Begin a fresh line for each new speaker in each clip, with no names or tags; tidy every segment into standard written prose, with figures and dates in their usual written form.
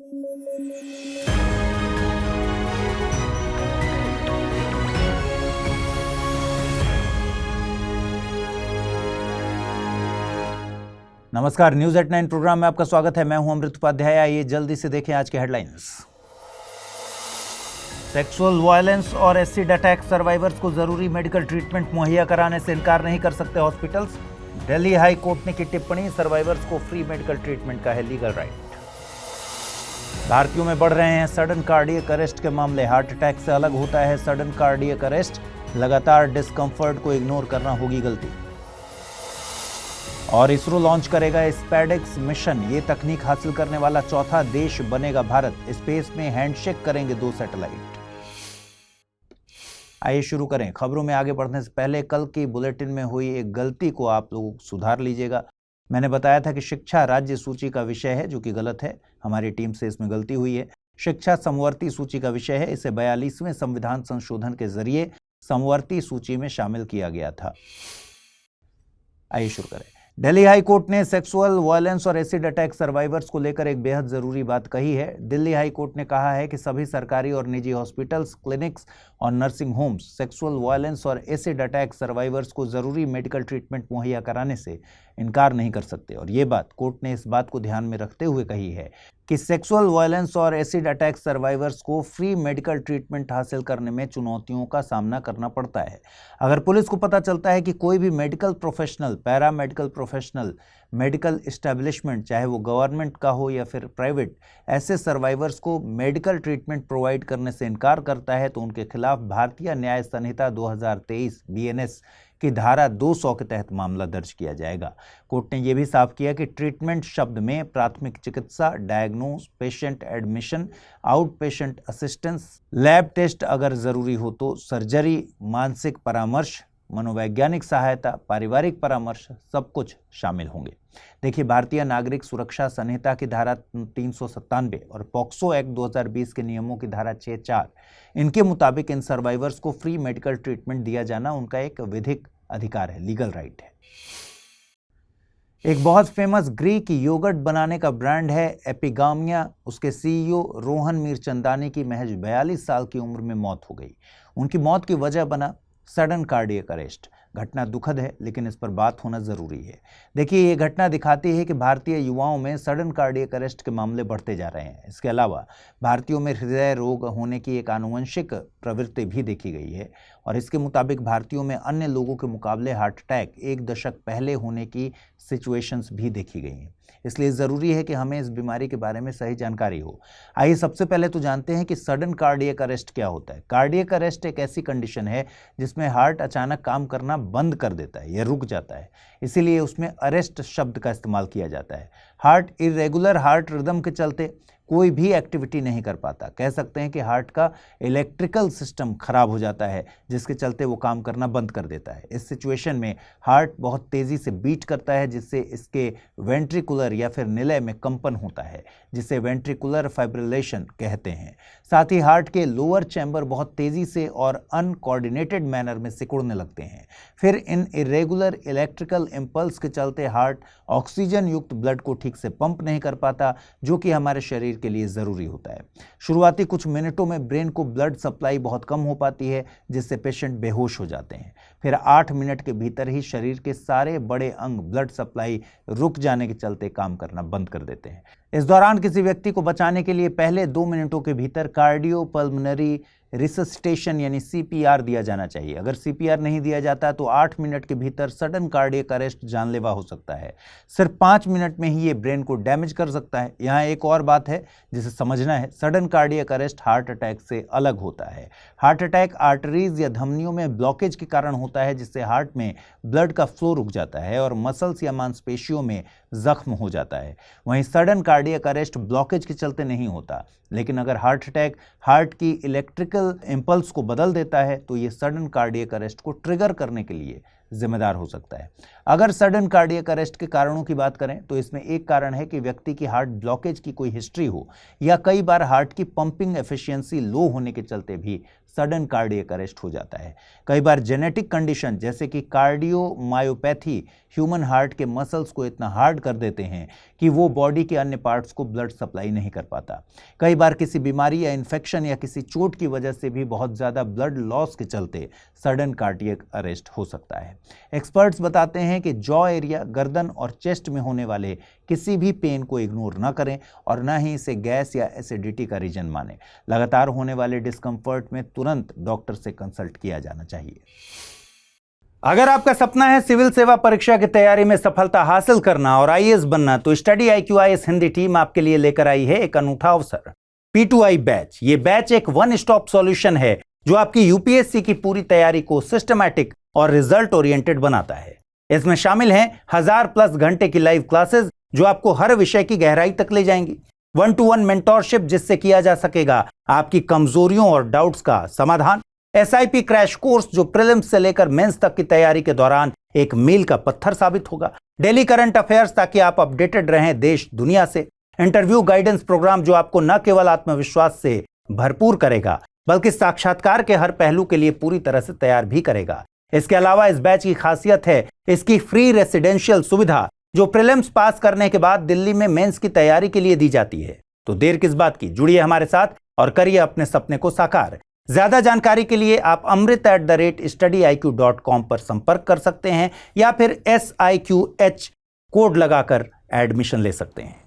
नमस्कार, news at 9 programme में आपका स्वागत है। मैं हूं अमृत उपाध्याय। आइए जल्दी से देखें आज के हेडलाइंस। सेक्सुअल वायलेंस और एसिड अटैक सर्वाइवर्स को जरूरी मेडिकल ट्रीटमेंट मुहैया कराने से इनकार नहीं कर सकते हॉस्पिटल्स। दिल्ली हाई कोर्ट ने की टिप्पणी, सर्वाइवर्स को फ्री मेडिकल ट्रीटमेंट का है लीगल राइट। भारतीयों में बढ़ रहे हैं सडन कार्डियक अरेस्ट के मामले। हार्ट अटैक से अलग होता है सडन कार्डियक अरेस्ट। लगातार डिस्कंफर्ट को इग्नोर करना होगी गलती। और इसरो लॉन्च करेगा स्पैडेक्स मिशन। ये तकनीक हासिल करने वाला चौथा देश बनेगा भारत। स्पेस में हैंडशेक करेंगे 2 सैटेलाइट। आइए शुरू करें। खबरों में आगे बढ़ने से पहले कल की बुलेटिन में हुई एक गलती को आप लोग सुधार लीजिएगा। मैंने बताया था कि शिक्षा राज्य सूची का विषय है, जो कि गलत है। हमारी टीम से इसमें गलती हुई है। शिक्षा समवर्ती सूची का विषय है। इसे 42वें संविधान संशोधन के जरिए समवर्ती सूची में शामिल किया गया था। आइए शुरू करें। दिल्ली हाई कोर्ट ने सेक्सुअल वायलेंस और एसिड अटैक सर्वाइवर्स को लेकर एक बेहद जरूरी बात कही है। दिल्ली हाई कोर्ट ने कहा है कि सभी सरकारी और निजी हॉस्पिटल्स, क्लिनिक्स और नर्सिंग होम्स सेक्सुअल वायलेंस और एसिड अटैक सर्वाइवर्स को जरूरी मेडिकल ट्रीटमेंट मुहैया कराने से इनकार नहीं कर सकते। और ये बात कोर्ट ने इस बात को ध्यान में रखते हुए कही है कि सेक्सुअल वायलेंस और एसिड अटैक सर्वाइवर्स को फ्री मेडिकल ट्रीटमेंट हासिल करने में चुनौतियों का सामना करना पड़ता है। अगर पुलिस को पता चलता है कि कोई भी medical professional, para medical professional, medical establishment, चाहे वो गवर्नमेंट का हो या फिर प्राइवेट, ऐसे सर्वाइवर्स को मेडिकल ट्रीटमेंट प्रोवाइड करने से इनकार करता है तो उनके खिलाफ भारतीय न्याय संहिता 2023 बीएनएस की धारा 200 के तहत मामला दर्ज किया जाएगा। कोर्ट ने यह भी साफ किया कि ट्रीटमेंट शब्द में प्राथमिक चिकित्सा, diagnose, patient admission, out patient assistance, lab test, अगर जरूरी हो तो सर्जरी, मानसिक परामर्श, मनोवैज्ञानिक सहायता, पारिवारिक परामर्श, सब कुछ शामिल होंगे। देखिए, भारतीय नागरिक सुरक्षा संहिता की धारा 397 और पॉक्सो एक्ट 2020 के नियमों की धारा 6(4), इनके मुताबिक इन सर्वाइवर्स को फ्री मेडिकल ट्रीटमेंट दिया जाना उनका एक विधिक अधिकार है, लीगल राइट है। एक बहुत फेमस ग्रीक योगर्ट बनाने का ब्रांड है एपिगामिया। उसके सीईओ रोहन मीरचंदानी की महज 42 साल की उम्र में मौत हो गई। उनकी मौत की वजह बना सडन कार्डियक अरेस्ट। घटना दुखद है, लेकिन इस पर बात होना जरूरी है। देखिए, ये घटना दिखाती है कि भारतीय युवाओं में सडन कार्डियक अरेस्ट के मामले बढ़ते जा रहे हैं। इसके अलावा भारतीयों में हृदय रोग होने की एक आनुवंशिक प्रवृत्ति भी देखी गई है और इसके मुताबिक भारतीयों में अन्य लोगों के मुकाबले हार्ट अटैक 1 दशक पहले होने की सिचुएशंस भी देखी गई हैं। इसलिए ज़रूरी है कि हमें इस बीमारी के बारे में सही जानकारी हो। आइए सबसे पहले तो जानते हैं कि सडन कार्डियक अरेस्ट क्या होता है। कार्डियक अरेस्ट एक ऐसी कंडीशन है जिसमें हार्ट अचानक काम करना बंद कर देता है या रुक जाता है, इसीलिए उसमें अरेस्ट शब्द का इस्तेमाल किया जाता है। हार्ट इरेगुलर हार्ट रिदम के चलते कोई भी एक्टिविटी नहीं कर पाता। कह सकते हैं कि हार्ट का इलेक्ट्रिकल सिस्टम खराब हो जाता है, जिसके चलते वो काम करना बंद कर देता है। इस सिचुएशन में हार्ट बहुत तेज़ी से बीट करता है, जिससे इसके वेंट्रिकुलर या फिर निलय में कंपन होता है, जिसे वेंट्रिकुलर फाइब्रिलेशन कहते हैं। साथ ही हार्ट के लोअर चैम्बर बहुत तेज़ी से और अनकोऑर्डिनेटेड मैनर में सिकुड़ने लगते हैं। फिर इन इरेगुलर इलेक्ट्रिकल इम्पल्स के चलते हार्ट ऑक्सीजन युक्त ब्लड को ठीक से पंप नहीं कर पाता, जो कि हमारे शरीर के लिए ज़रूरी होता है। शुरुआती कुछ मिनटों में ब्रेन को ब्लड सप्लाई बहुत कम हो पाती है, जिससे पेशेंट बेहोश हो जाते हैं। फिर 8 मिनट के भीतर ही शरीर के सारे बड़े अंग ब्लड सप्लाई रुक जाने के चलते काम करना बंद कर देते हैं। इस दौरान किसी व्यक्ति को बचाने के लिए पहले 2 मिनटों के भीतर कार्डियोपल्मोनरी रिससिटेशन यानी सीपीआर दिया जाना चाहिए। अगर सीपीआर नहीं दिया जाता तो 8 मिनट के भीतर सडन कार्डियक अरेस्ट जानलेवा हो सकता है। सिर्फ 5 मिनट में ही ये ब्रेन को डैमेज कर सकता है। यहाँ एक और बात है जिसे समझना है, sudden cardiac arrest heart attack से अलग होता है। हार्ट अटैक आर्टरीज या धमनियों में ब्लॉकेज के कारण होता है, जिससे हार्ट में ब्लड का फ्लो रुक जाता है और मसल्स या मांसपेशियों में जख्म हो जाता है। वहीं सडन कार्डियक अरेस्ट ब्लॉकेज के चलते नहीं होता, लेकिन अगर हार्ट अटैक हार्ट की इलेक्ट्रिकल इंपल्स को बदल देता है तो ये सडन कार्डियक अरेस्ट को ट्रिगर करने के लिए जिम्मेदार हो सकता है। अगर सडन कार्डियक अरेस्ट के कारणों की बात करें तो इसमें एक कारण है कि व्यक्ति की हार्ट ब्लॉकेज की कोई हिस्ट्री हो या कई बार हार्ट की पंपिंग एफिशिएंसी लो होने के चलते भी सडन कार्डियक अरेस्ट हो जाता है। कई बार जेनेटिक कंडीशन जैसे कि कार्डियोमायोपैथी ह्यूमन हार्ट के मसल्स को इतना हार्ड कर देते हैं कि वो बॉडी के अन्य पार्ट्स को ब्लड सप्लाई नहीं कर पाता। कई बार किसी बीमारी या इन्फेक्शन या किसी चोट की वजह से भी बहुत ज़्यादा ब्लड लॉस के चलते सडन कार्डियक अरेस्ट हो सकता है। एक्सपर्ट्स बताते हैं कि जॉ एरिया, गर्दन और चेस्ट में होने वाले किसी भी पेन को इग्नोर न करें और न ही इसे गैस या एसिडिटी का रीजन माने। लगातार होने वाले डिस्कम्फर्ट में तुरंत डॉक्टर से कंसल्ट किया जाना चाहिए। अगर आपका सपना है सिविल सेवा परीक्षा की तैयारी में सफलता हासिल करना और आईएएस बनना, तो study IQ IAS Hindi team आपके लिए लेकर आई है एक अनूठा अवसर, P2I बैच। ये बैच एक वन स्टॉप सॉल्यूशन है जो आपकी यूपीएससी की पूरी तैयारी को सिस्टमैटिक और रिजल्ट ओरिएंटेड बनाता है। इसमें शामिल हैं 1000+ घंटे की लाइव क्लासेस जो आपको हर विषय की गहराई तक ले जाएंगी, 1-to-1 मेंटोरशिप जिससे किया जा सकेगा आपकी कमजोरियों और डाउट्स का समाधान, SIP क्रैश कोर्स जो प्रीलिम्स से लेकर मेंस तक की तैयारी के दौरान एक मील का पत्थर साबित होगा, डेली करंट अफेयर्स ताकि आप अपडेटेड रहें देश दुनिया से, इंटरव्यू गाइडेंस प्रोग्राम जो आपको न केवल आत्मविश्वास से भरपूर करेगा बल्कि साक्षात्कार के हर पहलू के लिए पूरी तरह से तैयार भी करेगा। इसके अलावा इस बैच की खासियत है इसकी फ्री रेसिडेंशियल सुविधा जो प्रीलिम्स पास करने के बाद दिल्ली में मेंस की तैयारी के लिए दी जाती है। तो देर किस बात की, जुड़िए हमारे साथ और करिए अपने सपने को साकार। ज्यादा जानकारी के लिए आप amrit@studiiq.com पर संपर्क कर सकते हैं या फिर SIQH कोड लगाकर एडमिशन ले सकते हैं।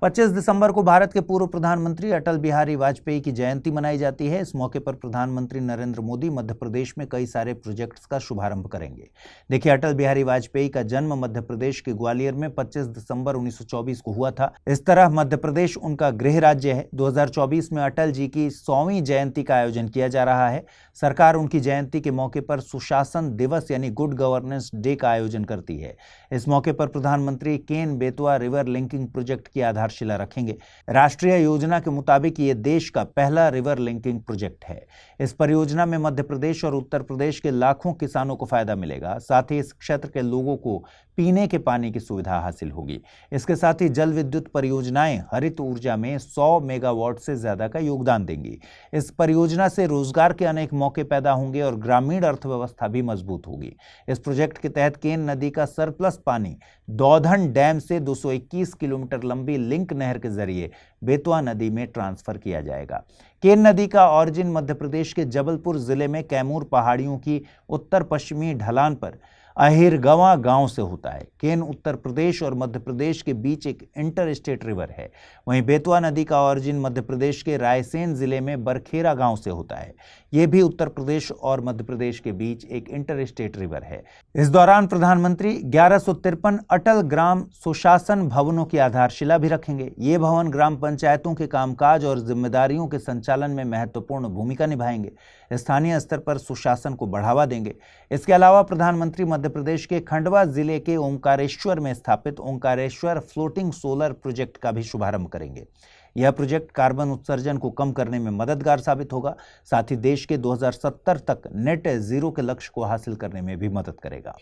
25 दिसंबर को भारत के पूर्व प्रधानमंत्री अटल बिहारी वाजपेयी की जयंती मनाई जाती है। इस मौके पर प्रधानमंत्री नरेंद्र मोदी मध्य प्रदेश में कई सारे प्रोजेक्ट्स का शुभारंभ करेंगे। देखिए, अटल बिहारी वाजपेयी का जन्म मध्य प्रदेश के ग्वालियर में 25 दिसंबर 1924 को हुआ था। इस तरह मध्य प्रदेश उनका गृह राज्य है। 2024 में अटल जी की 100वीं जयंती का आयोजन किया जा रहा है। सरकार उनकी जयंती के मौके पर सुशासन दिवस यानी गुड गवर्नेंस डे का आयोजन करती है। इस मौके पर प्रधानमंत्री Ken Betwa river linking project की आधारशिला रखेंगे। राष्ट्रीय योजना के मुताबिक ये देश का पहला रिवर लिंकिंग प्रोजेक्ट है। इस परियोजना में मध्य प्रदेश और उत्तर प्रदेश के लाखों किसानों को फायदा मिलेगा। साथ ही इस क्षेत्र के लोगों को पीने के पानी की सुविधा हासिल होगी। इसके साथ ही जल विद्युत परियोजनाएं हरित ऊर्जा में 100 मेगावाट से ज्यादा का योगदान देंगी। इस परियोजना से रोजगार के अनेक मौके पैदा होंगे और ग्रामीण अर्थव्यवस्था भी मजबूत होगी। इस प्रोजेक्ट के तहत केन नदी का सरप्लस पानी दौधन डैम से 221 किलोमीटर लंबी लिंक नहर के जरिए बेतवा नदी में ट्रांसफर किया जाएगा। केन नदी का ऑरिजिन मध्य प्रदेश के जबलपुर जिले में कैमूर पहाड़ियों की उत्तर पश्चिमी ढलान पर अहिरगवां गांव से होता है। केन उत्तर प्रदेश और मध्य प्रदेश के बीच एक इंटर स्टेट रिवर है। वहीं बेतवा नदी का ऑरिजिन मध्य प्रदेश के रायसेन जिले में बरखेरा गांव से होता है। यह भी उत्तर प्रदेश और मध्य प्रदेश के बीच एक इंटर स्टेट रिवर है। इस दौरान प्रधानमंत्री 1153 अटल ग्राम सुशासन भवनों की आधारशिला भी रखेंगे। ये भवन ग्राम पंचायतों के कामकाज और जिम्मेदारियों के संचालन में महत्वपूर्ण भूमिका निभाएंगे, स्थानीय स्तर पर सुशासन को बढ़ावा देंगे। इसके अलावा प्रधानमंत्री मध्य प्रदेश के खंडवा जिले के ओंकारेश्वर में स्थापित ओंकारेश्वर फ्लोटिंग सोलर प्रोजेक्ट का भी शुभारंभ करेंगे। यह प्रोजेक्ट कार्बन उत्सर्जन को कम करने में मददगार साबित होगा। साथ ही देश के 2070 तक नेट जीरो के लक्ष्य को हासिल करने में भी मदद करेगा।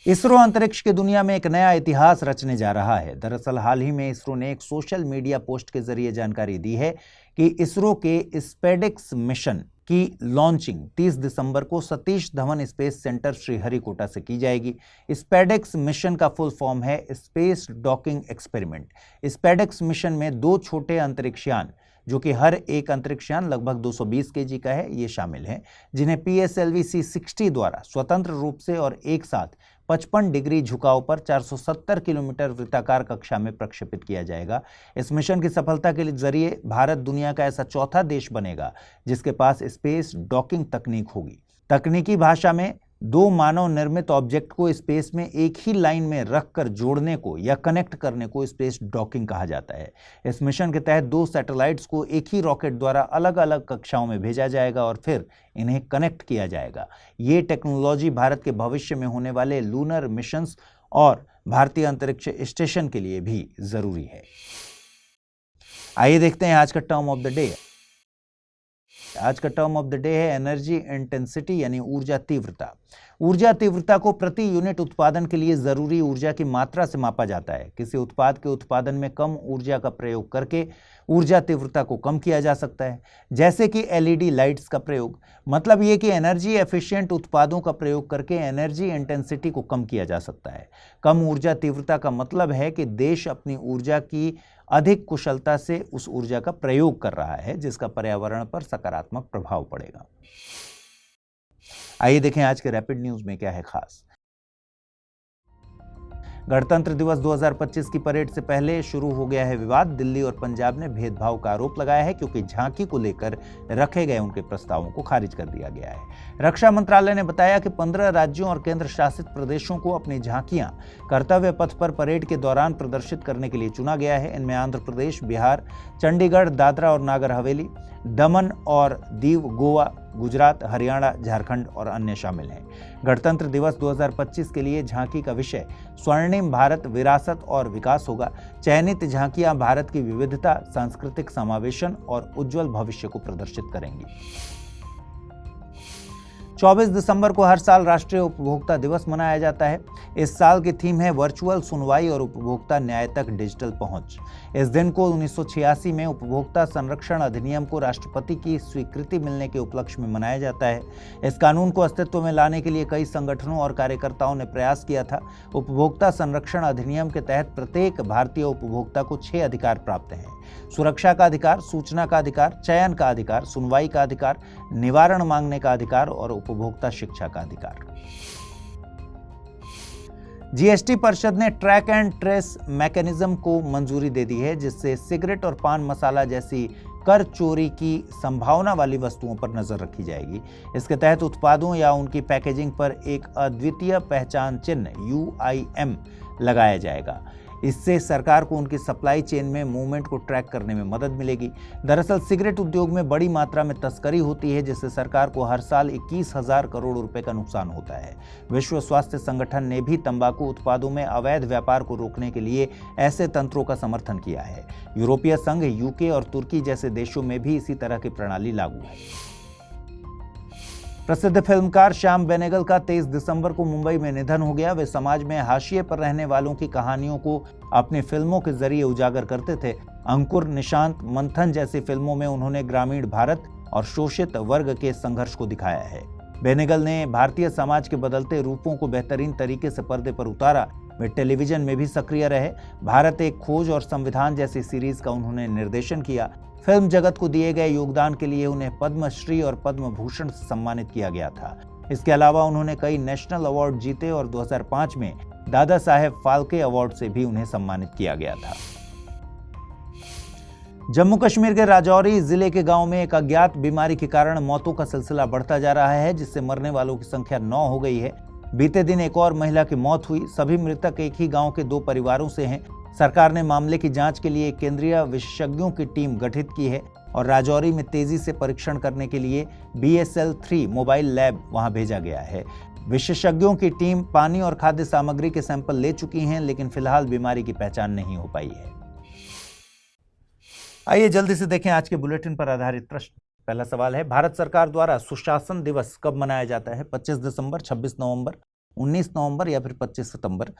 इसरो अंतरिक्ष की दुनिया में एक नया इतिहास रचने जा रहा है। दरअसल हाल ही में इसरो ने एक सोशल मीडिया पोस्ट के जरिए जानकारी दी है कि इसरो के स्पेडेक्स मिशन की लॉन्चिंग 30 दिसंबर को सतीश धवन स्पेस सेंटर श्रीहरिकोटा से की जाएगी। स्पेडेक्स मिशन का फुल फॉर्म है space docking experiment. SpaDeX mission में 2 छोटे अंतरिक्षयान, जो कि हर एक अंतरिक्षयान लगभग 220 केजी का है, ये शामिल हैं, जिन्हें PSLV-C60 द्वारा स्वतंत्र रूप से और एक साथ 55 डिग्री झुकाव पर 470 किलोमीटर वृत्ताकार कक्षा में प्रक्षेपित किया जाएगा। इस मिशन की सफलता के जरिए भारत दुनिया का ऐसा चौथा देश बनेगा जिसके पास स्पेस डॉकिंग तकनीक होगी। तकनीकी भाषा में 2 मानव निर्मित ऑब्जेक्ट को स्पेस में एक ही लाइन में रखकर जोड़ने को या कनेक्ट करने को स्पेस डॉकिंग कहा जाता है। इस मिशन के तहत 2 सैटेलाइट्स को एक ही रॉकेट द्वारा अलग अलग कक्षाओं में भेजा जाएगा और फिर इन्हें कनेक्ट किया जाएगा। ये टेक्नोलॉजी भारत के भविष्य में होने वाले लूनर मिशंस और भारतीय अंतरिक्ष स्टेशन के लिए भी जरूरी है। आइए देखते हैं आज का टर्म ऑफ द डे। आज का टर्म ऑफ द डे है एनर्जी इंटेंसिटी यानी ऊर्जा तीव्रता। ऊर्जा तीव्रता को प्रति यूनिट उत्पादन के लिए जरूरी ऊर्जा की मात्रा से मापा जाता है। किसी उत्पाद के उत्पादन में कम ऊर्जा का प्रयोग करके ऊर्जा तीव्रता को कम किया जा सकता है, जैसे कि एलईडी लाइट्स का प्रयोग। मतलब ये कि एनर्जी एफिशिएंट उत्पादों का प्रयोग करके एनर्जी इंटेंसिटी को कम किया जा सकता है। कम ऊर्जा तीव्रता का मतलब है कि देश अपनी ऊर्जा की अधिक कुशलता से उस ऊर्जा का प्रयोग कर रहा है, जिसका पर्यावरण पर सकारात्मक प्रभाव पड़ेगा। आइए देखें आज के रैपिड न्यूज में क्या है खास। गणतंत्र दिवस 2025 की परेड से पहले शुरू हो गया है विवाद। दिल्ली और पंजाब ने भेदभाव का आरोप लगाया है क्योंकि झांकी को लेकर रखे गए उनके प्रस्तावों को खारिज कर दिया गया है। रक्षा मंत्रालय ने बताया कि 15 राज्यों और केंद्र शासित प्रदेशों को अपनी झांकियां कर्तव्य पथ पर परेड के दौरान प्रदर्शित करने के लिए चुना गया है। इनमें आंध्र प्रदेश, बिहार, चंडीगढ़, दादरा और नागर हवेली, दमन और दीव, गोवा, गुजरात, हरियाणा, झारखंड और अन्य शामिल हैं। गणतंत्र दिवस 2025 के लिए झांकी का विषय स्वर्णिम भारत, विरासत और विकास होगा। चयनित झांकियां भारत की विविधता, सांस्कृतिक समावेशन और उज्जवल भविष्य को प्रदर्शित करेंगी। 24 दिसंबर को हर साल राष्ट्रीय उपभोक्ता दिवस मनाया जाता है। इस साल की थीम है वर्चुअल सुनवाई और उपभोक्ता न्याय तक डिजिटल पहुंच। इस दिन को 1986 में उपभोक्ता संरक्षण अधिनियम को राष्ट्रपति की स्वीकृति मिलने के उपलक्ष्य में मनाया जाता है। इस कानून को अस्तित्व में लाने के लिए कई संगठनों और कार्यकर्ताओं ने प्रयास किया था। उपभोक्ता संरक्षण अधिनियम के तहत प्रत्येक भारतीय उपभोक्ता को 6 अधिकार प्राप्त हैं: सुरक्षा का अधिकार, सूचना का अधिकार, चयन का अधिकार, सुनवाई का अधिकार, निवारण मांगने का अधिकार और उपभोक्ता शिक्षा का अधिकार। जीएसटी परिषद ने ट्रैक एंड ट्रेस मैकेनिज्म को मंजूरी दे दी है, जिससे सिगरेट और पान मसाला जैसी कर चोरी की संभावना वाली वस्तुओं पर नजर रखी जाएगी। इसके तहत उत्पादों या उनकी पैकेजिंग पर एक अद्वितीय पहचान चिन्ह UIM लगाया जाएगा। इससे सरकार को उनकी सप्लाई चेन में मूवमेंट को ट्रैक करने में मदद मिलेगी। दरअसल सिगरेट उद्योग में बड़ी मात्रा में तस्करी होती है, जिससे सरकार को हर साल 21,000 करोड़ रुपए का नुकसान होता है। विश्व स्वास्थ्य संगठन ने भी तंबाकू उत्पादों में अवैध व्यापार को रोकने के लिए ऐसे तंत्रों का समर्थन किया है। यूरोपीय संघ, UK और तुर्की जैसे देशों में भी इसी तरह की प्रणाली लागू है। प्रसिद्ध फिल्मकार श्याम बेनेगल का 23 दिसंबर को मुंबई में निधन हो गया। वे समाज में हाशिए पर रहने वालों की कहानियों को अपनी फिल्मों के जरिए उजागर करते थे। अंकुर, निशांत, मंथन जैसी फिल्मों में उन्होंने ग्रामीण भारत और शोषित वर्ग के संघर्ष को दिखाया है। बेनेगल ने भारतीय समाज के बदलते रूपों को बेहतरीन तरीके से पर्दे पर उतारा। वे टेलीविजन में भी सक्रिय रहे। भारत एक खोज और संविधान जैसी सीरीज का उन्होंने निर्देशन किया। फिल्म जगत को दिए गए योगदान के लिए उन्हें पद्मश्री और पद्म भूषण से सम्मानित किया गया था। इसके अलावा उन्होंने कई नेशनल अवार्ड जीते और 2005 में दादा साहेब फाल्के अवार्ड से भी उन्हें सम्मानित किया गया था। जम्मू कश्मीर के राजौरी जिले के गांव में एक अज्ञात बीमारी के कारण मौतों का सिलसिला बढ़ता जा रहा है, जिससे मरने वालों की संख्या 9 हो गई है। बीते दिन एक और महिला की मौत हुई। सभी मृतक एक ही गांव के 2 परिवारों से हैं। सरकार ने मामले की जांच के लिए एक केंद्रीय विशेषज्ञों की टीम गठित की है और राजौरी में तेजी से परीक्षण करने के लिए BSL-3 मोबाइल लैब वहां भेजा गया है। विशेषज्ञों की टीम पानी और खाद्य सामग्री के सैंपल ले चुकी हैं, लेकिन फिलहाल बीमारी की पहचान नहीं हो पाई है। आइए जल्दी से देखें आज के बुलेटिन पर आधारित प्रश्न। पहला सवाल है, भारत सरकार द्वारा सुशासन दिवस कब मनाया जाता है? 25 दिसंबर, 26 नवंबर, 19 नवंबर या फिर 25 सितंबर?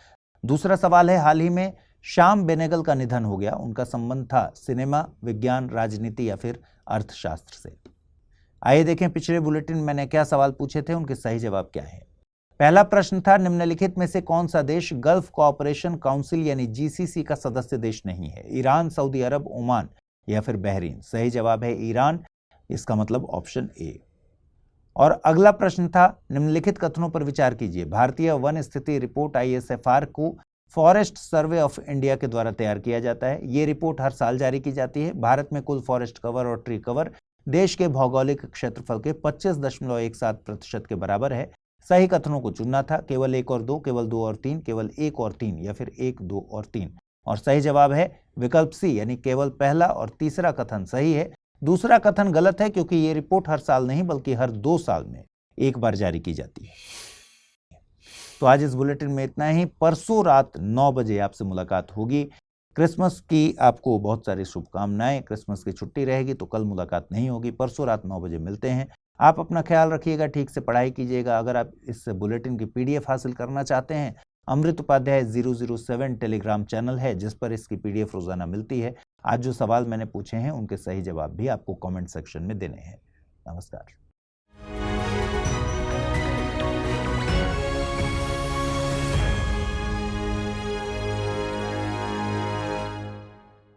दूसरा सवाल है, हाल ही में श्याम बेनेगल का निधन हो गया, उनका संबंध था सिनेमा, विज्ञान, राजनीति या फिर अर्थशास्त्र से? आइए देखें पिछले बुलेटिन में मैंने क्या सवाल पूछे थे, उनके सही जवाब क्या है। पहला प्रश्न था, निम्नलिखित में से कौन सा देश गल्फ कोऑपरेशन काउंसिल यानी GCC का सदस्य देश नहीं है? ईरान, सऊदी अरब, ओमान या फिर बहरीन? सही जवाब है ईरान, इसका मतलब ऑप्शन ए। और अगला प्रश्न था, निम्नलिखित कथनों पर विचार कीजिए। भारतीय वन स्थिति रिपोर्ट ISFR को फॉरेस्ट सर्वे ऑफ इंडिया के द्वारा तैयार किया जाता है। ये रिपोर्ट हर साल जारी की जाती है। भारत में कुल फॉरेस्ट कवर और ट्री कवर देश के भौगोलिक क्षेत्रफल के 25.17% के बराबर है। सही कथनों को चुनना था, केवल 1 और 2, केवल 2 और 3, केवल 1 और 3 या फिर 1, 2 और 3। और सही जवाब है विकल्प सी, यानी केवल पहला और तीसरा कथन सही है। दूसरा कथन गलत है, क्योंकि ये रिपोर्ट हर साल नहीं बल्कि हर 2 साल में एक बार जारी की जाती है। तो आज इस बुलेटिन में इतना ही। परसों रात 9 बजे आपसे मुलाकात होगी। क्रिसमस की आपको बहुत सारी शुभकामनाएं। क्रिसमस की छुट्टी रहेगी तो कल मुलाकात नहीं होगी, परसों रात 9 बजे मिलते हैं। आप अपना ख्याल रखिएगा, ठीक से पढ़ाई कीजिएगा। अगर आप इस बुलेटिन की PDF हासिल करना चाहते हैं, अमृत उपाध्याय 007 टेलीग्राम चैनल है जिस पर इसकी PDF रोजाना मिलती है। आज जो सवाल मैंने पूछे हैं उनके सही जवाब भी आपको कमेंट सेक्शन में देने हैं। नमस्कार।